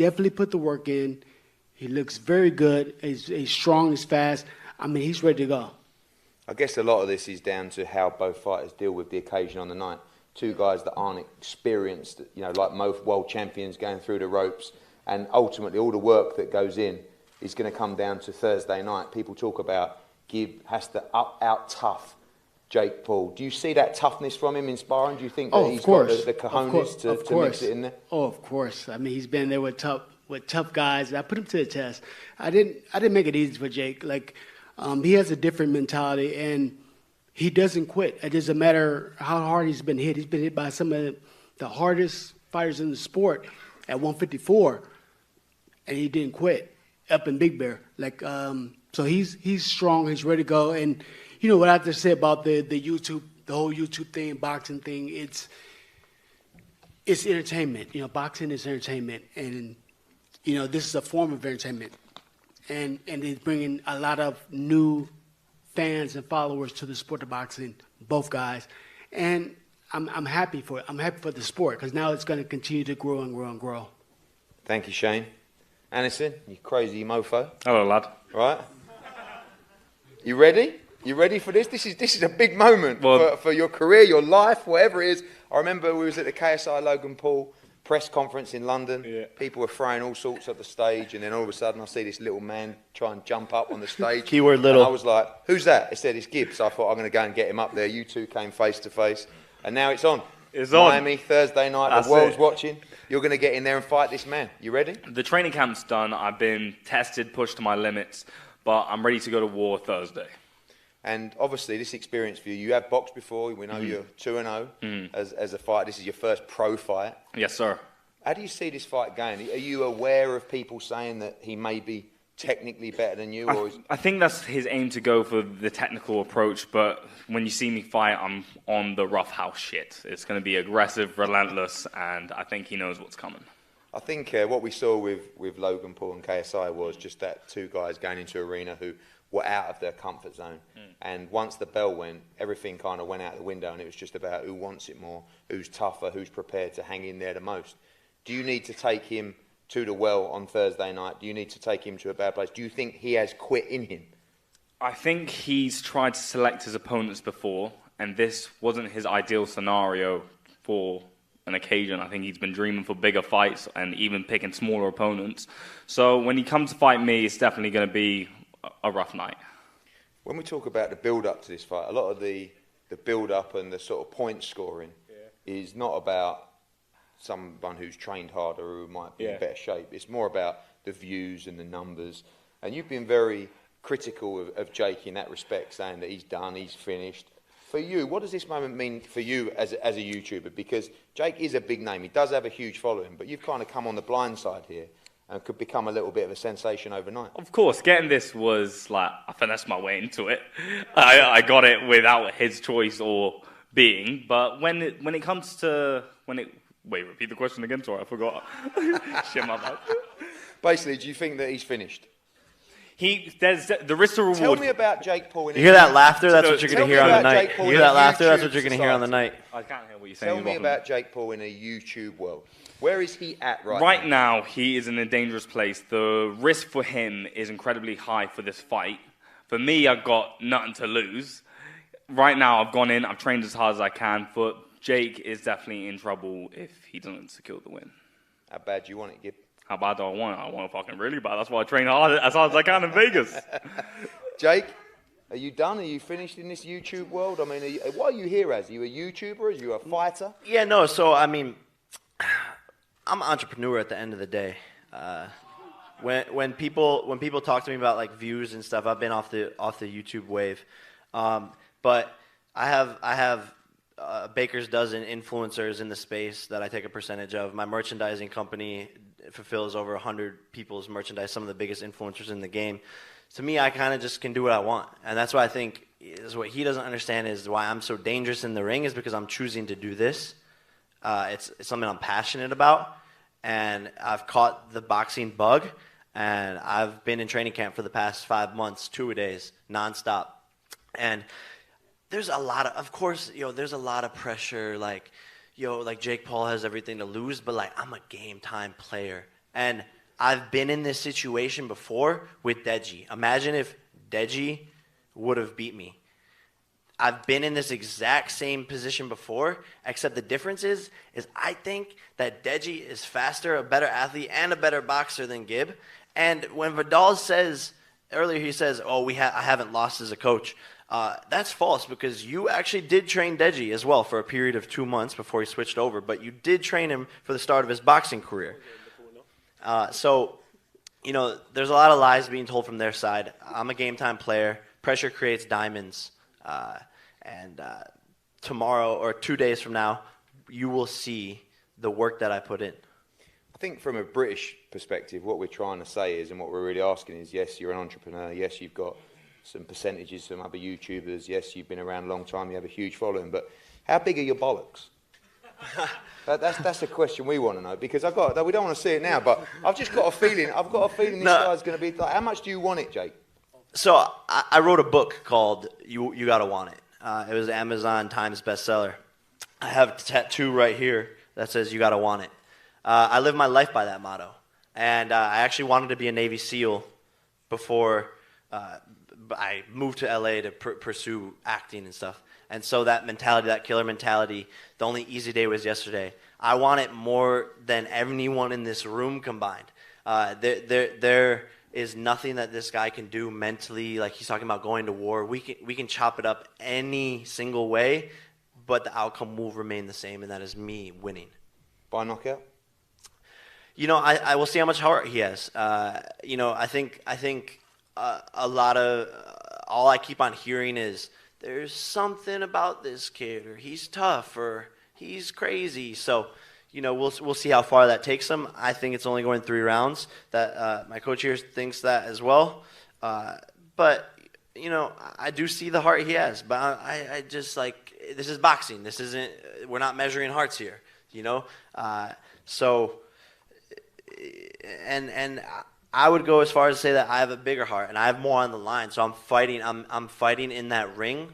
definitely put the work in. He looks very good. He's strong, he's fast. I mean, he's ready to go. I guess a lot of this is down to how both fighters deal with the occasion on the night. Two guys that aren't experienced, like most world champions going through the ropes, and ultimately all the work that goes in is going to come down to Thursday night. People talk about Gibb has to out tough Jake Paul. Do you see that toughness from him in sparring? Do you think that he's got the cojones to mix it in there? Oh, of course. I mean, he's been there with tough guys. I put him to the test. I didn't make it easy for Jake. He has a different mentality, and he doesn't quit. It doesn't matter how hard he's been hit. He's been hit by some of the hardest fighters in the sport at 154, and he didn't quit up in Big Bear. So he's strong. He's ready to go. And what I have to say about the whole YouTube thing, boxing thing, it's entertainment. Boxing is entertainment, and this is a form of entertainment. And it's bringing a lot of new fans and followers to the sport of boxing, both guys. And I'm happy for it. I'm happy for the sport because now it's going to continue to grow and grow and grow. Thank you, Shane. Anderson, you crazy mofo. Hello, lad. Right? You ready? You ready for this? This is a big moment for your career, your life, whatever it is. I remember we was at the KSI Logan Paul press conference in London. Yeah. People were throwing all sorts at the stage, and then all of a sudden I see this little man try and jump up on the stage. Keyword little. And I was like, who's that? It said it's Gibbs. So I thought I'm going to go and get him up there. You two came face to face, and now it's on. It's Miami, on. Thursday night. That's the world's it. watching. You're going to get in there and fight this man. You ready? The training camp's done. I've been tested, pushed to my limits, but I'm ready to go to war Thursday. And obviously, this experience for you, you have boxed before. We know you're 2-0 as a fighter. This is your first pro fight. Yes, sir. How do you see this fight going? Are you aware of people saying that he may be technically better than you? I think that's his aim to go for the technical approach, but when you see me fight, I'm on the rough house shit. It's going to be aggressive, relentless, and I think he knows what's coming. I think what we saw with Logan Paul and KSI was just that two guys going into an arena who were out of their comfort zone. And once the bell went, everything kind of went out the window, and it was just about who wants it more, who's tougher, who's prepared to hang in there the most. Do you need to take him to the well on Thursday night? Do you need to take him to a bad place? Do you think he has quit in him? I think he's tried to select his opponents before, and this wasn't his ideal scenario for an occasion. I think he's been dreaming for bigger fights and even picking smaller opponents. So when he comes to fight me, it's definitely going to be a rough night. When we talk about the build-up to this fight, a lot of the build-up and the sort of point scoring is not about someone who's trained harder or who might be in better shape. It's more about the views and the numbers. And you've been very critical of Jake in that respect, saying that he's done, he's finished. For you, what does this moment mean for you as a YouTuber? Because Jake is a big name. He does have a huge following, but you've kind of come on the blind side here and could become a little bit of a sensation overnight. Of course, getting this was like, I finessed my way into it. I got it without his choice or being. But when it comes to... Wait, repeat the question again? Sorry, I forgot. Shit, my bad. Basically, do you think that he's finished? There's the risk to reward. Tell me about Jake Paul. You hear that laughter? That's what you're going to hear on the night. You hear that laughter? That's what you're going to hear on the night. I can't hear what you're saying. Tell me about Jake Paul in a YouTube world. Where is he at right now? Right now, he is in a dangerous place. The risk for him is incredibly high for this fight. For me, I've got nothing to lose. Right now, I've gone in. I've trained as hard as I can. But Jake is definitely in trouble if he doesn't secure the win. How bad do you want it, Gib? How bad do I want it? I want it fucking really bad. That's why I train as hard as I can in Vegas. Jake, are you done? Are you finished in this YouTube world? I mean, what are you here as? Are you a YouTuber? Are you a fighter? Yeah, no. So, I mean, I'm an entrepreneur at the end of the day. When people talk to me about like views and stuff, I've been off the YouTube wave. But I have Baker's dozen influencers in the space that I take a percentage of. My merchandising company fulfills over 100 people's merchandise, some of the biggest influencers in the game. To me, I kind of just can do what I want. And that's why I think is what he doesn't understand is why I'm so dangerous in the ring is because I'm choosing to do this. It's something I'm passionate about. And I've caught the boxing bug. And I've been in training camp for the past 5 months, 2-a-days, nonstop. And there's a lot of course, there's a lot of pressure, like Jake Paul has everything to lose, but like I'm a game time player, And I've been in this situation before with Deji. Imagine if Deji would have beat me. I've been in this exact same position before, except the difference is I think that Deji is faster, a better athlete, and a better boxer than Gib. And when Vidal says, earlier he says, oh, I haven't lost as a coach, that's false, because you actually did train Deji as well for a period of 2 months before he switched over, but you did train him for the start of his boxing career. So, you know, there's a lot of lies being told from their side. I'm a game time player. Pressure creates diamonds. And tomorrow or 2 days from now, you will see the work that I put in. I think from a British perspective, what we're trying to say is, and what we're really asking is, yes, you're an entrepreneur. Yes, you've got some percentages from other YouTubers. Yes, you've been around a long time. You have a huge following. But how big are your bollocks? That's a question we want to know, because we don't want to see it now, but I've just got a feeling. This guy's going to be like, how much do you want it, Jake? So I wrote a book called You Gotta Want It. It was an Amazon Times bestseller. I have a tattoo right here that says you gotta want it. I live my life by that motto. And I actually wanted to be a Navy SEAL before I moved to LA to pursue acting and stuff. And so that mentality, that killer mentality, the only easy day was yesterday. I want it more than anyone in this room combined. There is nothing that this guy can do mentally. Like, he's talking about going to war. We can chop it up any single way, but the outcome will remain the same, and that is me winning. By knockout? You know, I will see how much heart he has. You know, I think a lot of all I keep on hearing is there's something about this kid, or he's tough, or he's crazy. So, you know, we'll see how far that takes him. I think it's only going 3 rounds. That my coach here thinks that as well. But you know, I do see the heart he has. But I just, like, this is boxing. This isn't. We're not measuring hearts here. You know. So, and I would go as far as to say that I have a bigger heart and I have more on the line. So I'm fighting in that ring